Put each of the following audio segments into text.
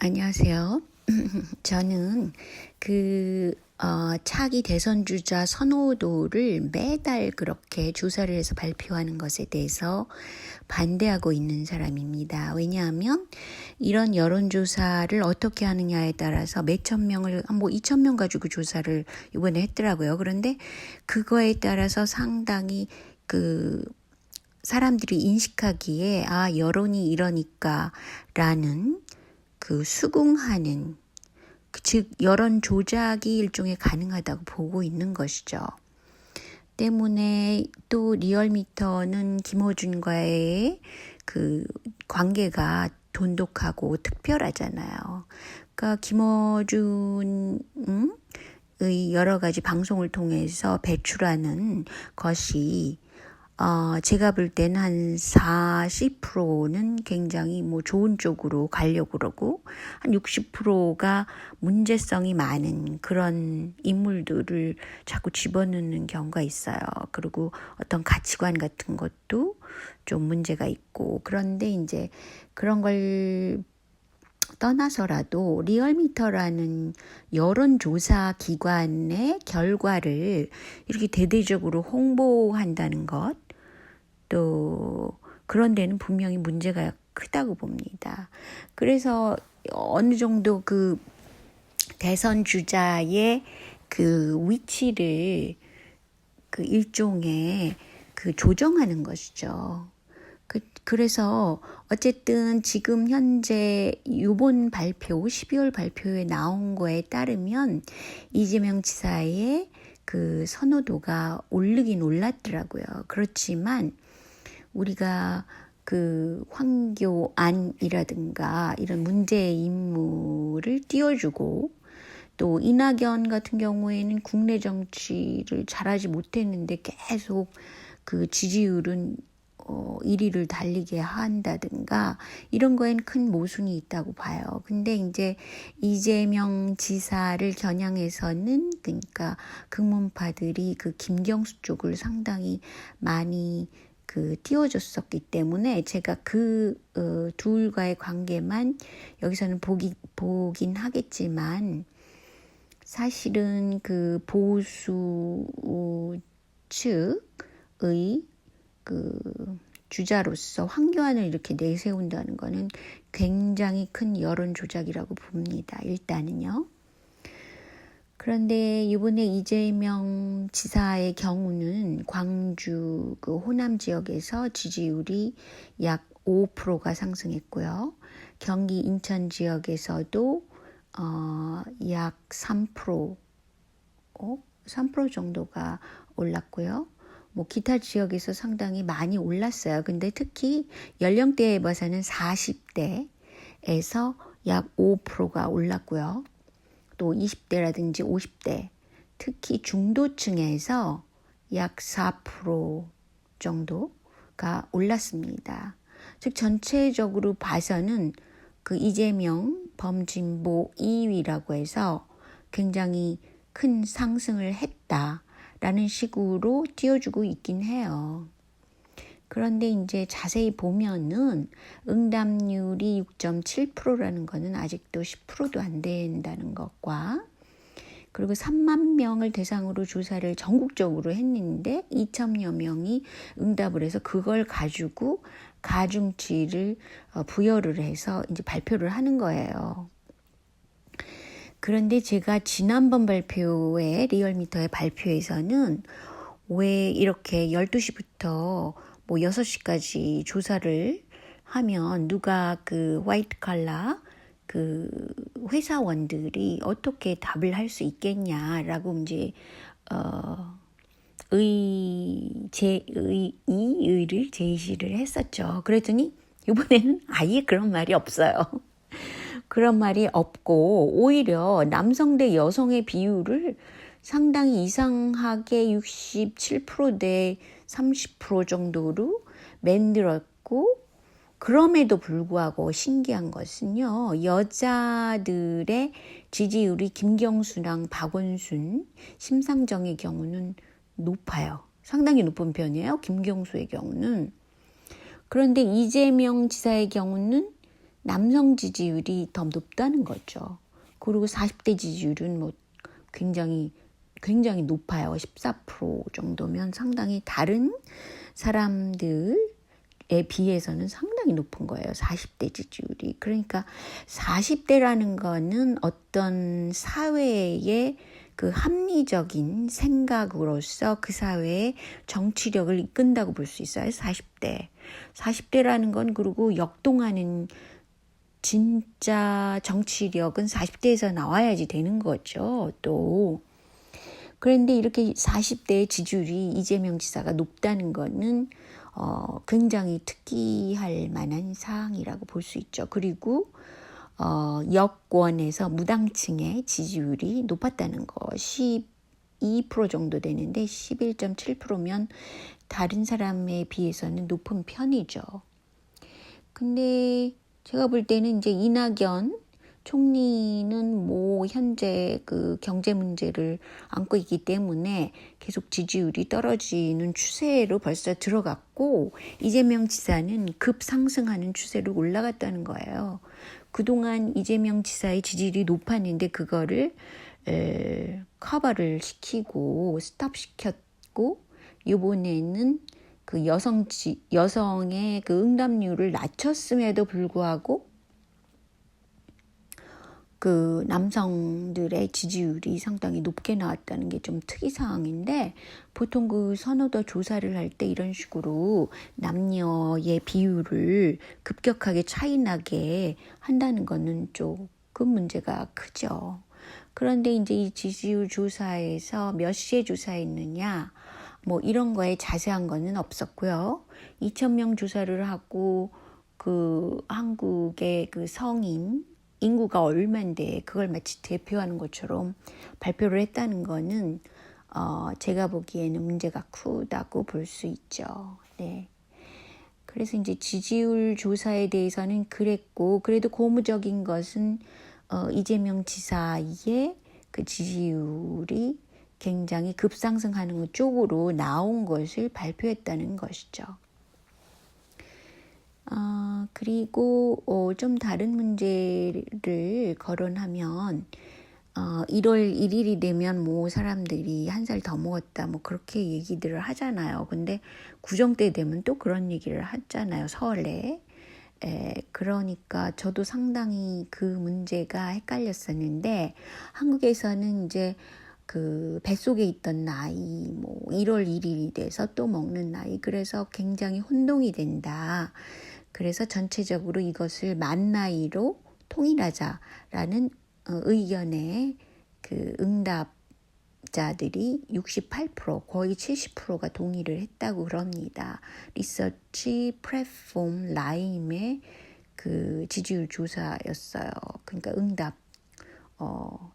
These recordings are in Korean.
안녕하세요. 저는 차기 대선 주자 선호도를 매달 그렇게 조사를 해서 발표하는 것에 대해서 반대하고 있는 사람입니다. 왜냐하면 이런 여론조사를 어떻게 하느냐에 따라서 몇천 명을, 2,000명 가지고 조사를 이번에 했더라고요. 그런데 그거에 따라서 상당히 사람들이 인식하기에, 여론이 이러니까 라는 수긍하는, 즉 여론 조작이 일종의 가능하다고 보고 있는 것이죠. 때문에 또 리얼미터는 김어준과의 관계가 돈독하고 특별하잖아요. 그러니까 김어준의 여러 가지 방송을 통해서 배출하는 것이 제가 볼 때는 한 40%는 굉장히 좋은 쪽으로 가려고 그러고, 한 60%가 문제성이 많은 그런 인물들을 자꾸 집어넣는 경우가 있어요. 그리고 어떤 가치관 같은 것도 좀 문제가 있고, 그런데 이제 그런 걸 떠나서라도 리얼미터라는 여론조사 기관의 결과를 이렇게 대대적으로 홍보한다는 것, 또 그런 데는 분명히 문제가 크다고 봅니다. 그래서 어느 정도 대선 주자의 위치를 일종의 조정하는 것이죠. 그래서 어쨌든 지금 현재 이번 발표, 12월 발표에 나온 거에 따르면 이재명 지사의 선호도가 오르긴 올랐더라고요. 그렇지만 우리가 황교안이라든가 이런 문제 인물을 띄워주고, 또 이낙연 같은 경우에는 국내 정치를 잘하지 못했는데 계속 지지율은 1위를 달리게 한다든가 이런 거엔 큰 모순이 있다고 봐요. 근데 이제 이재명 지사를 겨냥해서는, 그러니까 극문파들이 김경수 쪽을 상당히 많이 띄워줬었기 때문에 제가 둘과의 관계만 여기서는 보긴 하겠지만, 사실은 보수 측의 주자로서 황교안을 이렇게 내세운다는 거는 굉장히 큰 여론 조작이라고 봅니다. 일단은요. 그런데 이번에 이재명 지사의 경우는 광주 호남 지역에서 지지율이 약 5%가 상승했고요. 경기 인천 지역에서도 약 3% 정도가 올랐고요. 기타 지역에서 상당히 많이 올랐어요. 근데 특히 연령대에 봐서는 40대에서 약 5%가 올랐고요. 또 20대라든지 50대, 특히 중도층에서 약 4% 정도가 올랐습니다. 즉 전체적으로 봐서는 이재명 범진보 2위라고 해서 굉장히 큰 상승을 했다라는 식으로 띄워주고 있긴 해요. 그런데 이제 자세히 보면은 응답률이 6.7%라는 거는 아직도 10%도 안 된다는 것과, 그리고 3만 명을 대상으로 조사를 전국적으로 했는데 2,000여 명이 응답을 해서 그걸 가지고 가중치를 부여를 해서 이제 발표를 하는 거예요. 그런데 제가 지난번 발표에, 리얼미터의 발표에서는 왜 이렇게 12시부터 6시까지 조사를 하면 누가 화이트 칼라 회사원들이 어떻게 답을 할 수 있겠냐라고 이제 이의를 제시를 했었죠. 그랬더니 이번에는 아예 그런 말이 없어요. 그런 말이 없고, 오히려 남성 대 여성의 비율을 상당히 이상하게 67%대 30% 정도로 만들었고, 그럼에도 불구하고 신기한 것은요, 여자들의 지지율이 김경수랑 박원순, 심상정의 경우는 높아요. 상당히 높은 편이에요, 김경수의 경우는. 그런데 이재명 지사의 경우는 남성 지지율이 더 높다는 거죠. 그리고 40대 지지율은 뭐 굉장히 높아요. 14% 정도면 상당히 다른 사람들에 비해서는 상당히 높은 거예요. 40대 지지율이. 그러니까 40대라는 거는 어떤 사회의 그 합리적인 생각으로서 그 사회의 정치력을 이끈다고 볼 수 있어요. 40대. 40대라는 건 그리고 역동하는 진짜 정치력은 40대에서 나와야지 되는 거죠. 또. 그런데 이렇게 40대의 지지율이 이재명 지사가 높다는 거는 굉장히 특이할 만한 사항이라고 볼 수 있죠. 그리고 여권에서 무당층의 지지율이 높았다는 거 12% 정도 되는데 11.7%면 다른 사람에 비해서는 높은 편이죠. 근데 제가 볼 때는 이제 이낙연 총리는 뭐 현재 그 경제 문제를 안고 있기 때문에 계속 지지율이 떨어지는 추세로 벌써 들어갔고 이재명 지사는 급상승하는 추세로 올라갔다는 거예요. 그동안 이재명 지사의 지지율이 높았는데 그거를 커버를 시키고 스톱시켰고 이번에는 그 여성의 그 응답률을 낮췄음에도 불구하고 그 남성들의 지지율이 상당히 높게 나왔다는 게 좀 특이사항인데 보통 그 선호도 조사를 할 때 이런 식으로 남녀의 비율을 급격하게 차이나게 한다는 거는 조금 문제가 크죠. 그런데 이제 이 지지율 조사에서 몇 시에 조사했느냐 뭐 이런 거에 자세한 거는 없었고요. 2,000명 조사를 하고 그 한국의 그 성인 인구가 얼마인데 그걸 마치 대표하는 것처럼 발표를 했다는 거는 제가 보기에는 문제가 크다고 볼 수 있죠. 네. 그래서 이제 지지율 조사에 대해서는 그랬고 그래도 고무적인 것은 이재명 지사의 그 지지율이 굉장히 급상승하는 쪽으로 나온 것을 발표했다는 것이죠. 그리고 좀 다른 문제를 거론하면 1월 1일이 되면 뭐 사람들이 한 살 더 먹었다 뭐 그렇게 얘기들을 하잖아요. 근데 구정 때 되면 또 그런 얘기를 하잖아요. 설에. 그러니까 저도 상당히 그 문제가 헷갈렸었는데 한국에서는 이제 그 뱃속에 있던 나이 뭐 1월 1일이 돼서 또 먹는 나이 그래서 굉장히 혼동이 된다. 그래서 전체적으로 이것을 만 나이로 통일하자라는 의견에 그 응답자들이 68% 거의 70%가 동의를 했다고 그럽니다. 리서치 플랫폼 라임의 그 지지율 조사였어요. 그러니까 응답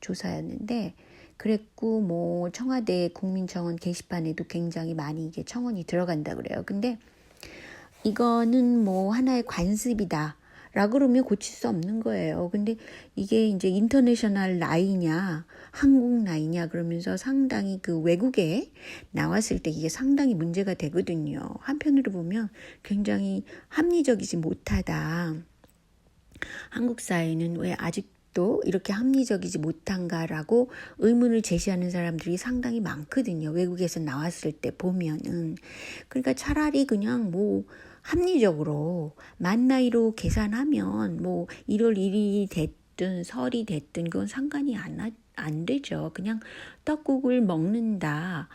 조사였는데 그랬고 뭐 청와대 국민청원 게시판에도 굉장히 많이 이게 청원이 들어간다 그래요. 근데 이거는 뭐 하나의 관습이다. 라고 그러면 고칠 수 없는 거예요. 근데 이게 이제 인터내셔널 나이냐, 한국 나이냐 그러면서 상당히 그 외국에 나왔을 때 이게 상당히 문제가 되거든요. 한편으로 보면 굉장히 합리적이지 못하다. 한국 사회는 왜 아직도 이렇게 합리적이지 못한가라고 의문을 제시하는 사람들이 상당히 많거든요. 외국에서 나왔을 때 보면은. 그러니까 차라리 그냥 뭐 합리적으로 만 나이로 계산하면 뭐 1월 1일이 됐든 설이 됐든 그건 상관이 안 되죠. 그냥 떡국을 먹는다.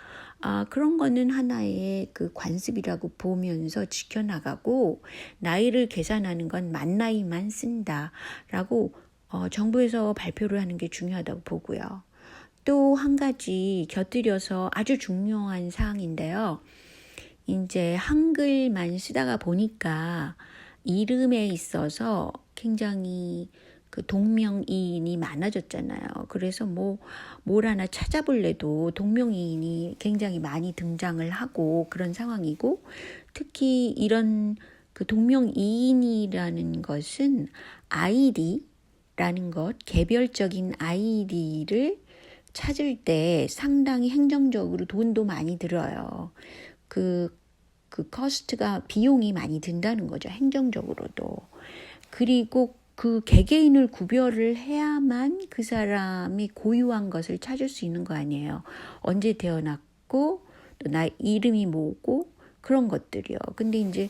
그런 거는 하나의 그 관습이라고 보면서 지켜나가고 나이를 계산하는 건 만 나이만 쓴다라고 정부에서 발표를 하는 게 중요하다고 보고요. 또 한 가지 곁들여서 아주 중요한 사항인데요. 이제 한글만 쓰다가 보니까 이름에 있어서 굉장히 그 동명이인이 많아졌잖아요. 그래서 뭘 하나 찾아볼래도 동명이인이 굉장히 많이 등장을 하고 그런 상황이고 특히 이런 그 동명이인이라는 것은 아이디라는 것, 개별적인 아이디를 찾을 때 상당히 행정적으로 돈도 많이 들어요. 그 커스트가 비용이 많이 든다는 거죠. 행정적으로도. 그리고 그 개개인을 구별을 해야만 그 사람이 고유한 것을 찾을 수 있는 거 아니에요. 언제 태어났고 또 나 이름이 뭐고 그런 것들이요. 근데 이제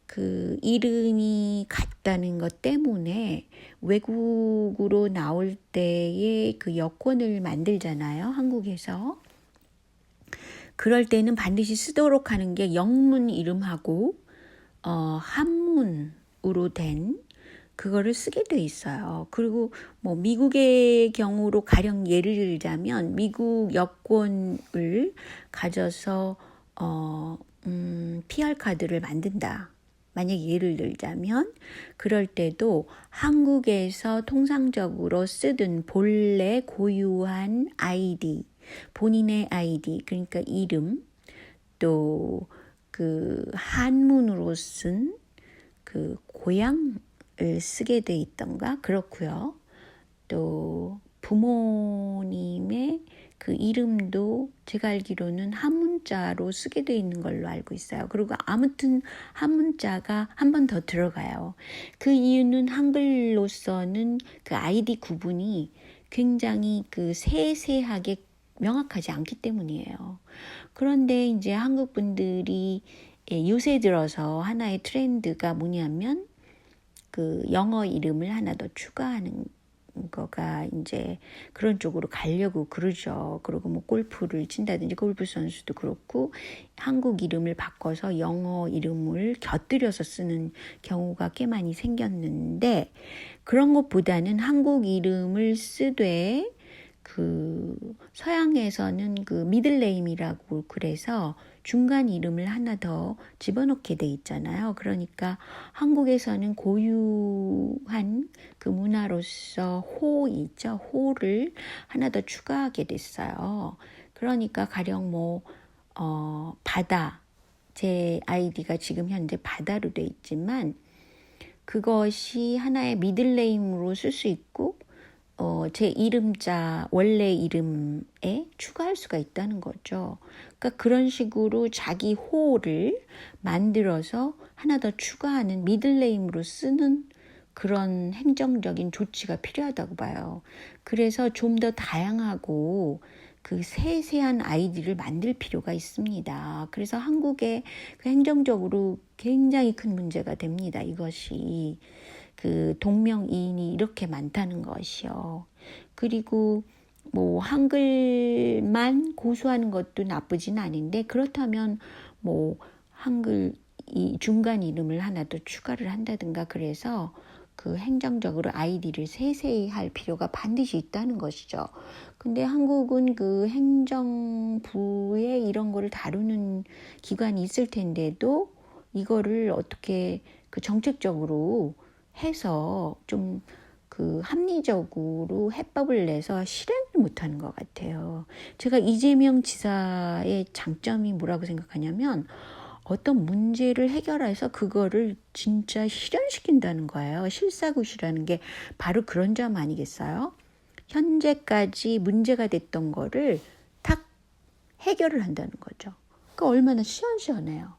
그 이름이 같다는 것 때문에 외국으로 나올 때에 그 여권을 만들잖아요. 한국에서. 그럴 때는 반드시 쓰도록 하는 게 영문 이름하고 한문으로 된 그거를 쓰게 돼 있어요. 그리고 뭐 미국의 경우로 가령 예를 들자면 미국 여권을 가져서 PR 카드를 만든다. 만약에 예를 들자면 그럴 때도 한국에서 통상적으로 쓰던 본래 고유한 아이디, 본인의 아이디, 그러니까 이름, 또 그 한문으로 쓴 그 고향을 쓰게 돼 있던가 그렇고요. 또 부모님의 그 이름도 제가 알기로는 한문자로 쓰게 돼 있는 걸로 알고 있어요. 그리고 아무튼 한문자가 한 번 더 들어가요. 그 이유는 한글로서는 그 아이디 구분이 굉장히 그 세세하게 명확하지 않기 때문이에요. 그런데 이제 한국 분들이 요새 들어서 하나의 트렌드가 뭐냐면 그 영어 이름을 하나 더 추가하는 거가 이제 그런 쪽으로 가려고 그러죠. 그리고 뭐 골프를 친다든지 골프 선수도 그렇고 한국 이름을 바꿔서 영어 이름을 곁들여서 쓰는 경우가 꽤 많이 생겼는데 그런 것보다는 한국 이름을 쓰되 그 서양에서는 그 미들네임이라고 그래서 중간 이름을 하나 더 집어넣게 돼 있잖아요. 그러니까 한국에서는 고유한 그 문화로서 호 있죠. 호를 하나 더 추가하게 됐어요. 그러니까 가령 뭐 바다, 제 아이디가 지금 현재 바다로 돼 있지만 그것이 하나의 미들네임으로 쓸 수 있고 제 이름자 원래 이름에 추가할 수가 있다는 거죠. 그러니까 그런 식으로 자기 호를 만들어서 하나 더 추가하는 미들네임으로 쓰는 그런 행정적인 조치가 필요하다고 봐요. 그래서 좀 더 다양하고 그 세세한 아이디를 만들 필요가 있습니다. 그래서 한국에 그 행정적으로 굉장히 큰 문제가 됩니다. 이것이. 그 동명이인이 이렇게 많다는 것이요. 그리고 뭐 한글만 고수하는 것도 나쁘진 않은데 그렇다면 뭐 한글 이 중간 이름을 하나 더 추가를 한다든가 그래서 그 행정적으로 아이디를 세세히 할 필요가 반드시 있다는 것이죠. 근데 한국은 그 행정부에 이런 거를 다루는 기관이 있을 텐데도 이거를 어떻게 그 정책적으로 해서 좀 그 합리적으로 해법을 내서 실행을 못하는 것 같아요. 제가 이재명 지사의 장점이 뭐라고 생각하냐면 어떤 문제를 해결해서 그거를 진짜 실현시킨다는 거예요. 실사구시라는 게 바로 그런 점 아니겠어요? 현재까지 문제가 됐던 거를 탁 해결을 한다는 거죠. 그러니까 얼마나 시원시원해요.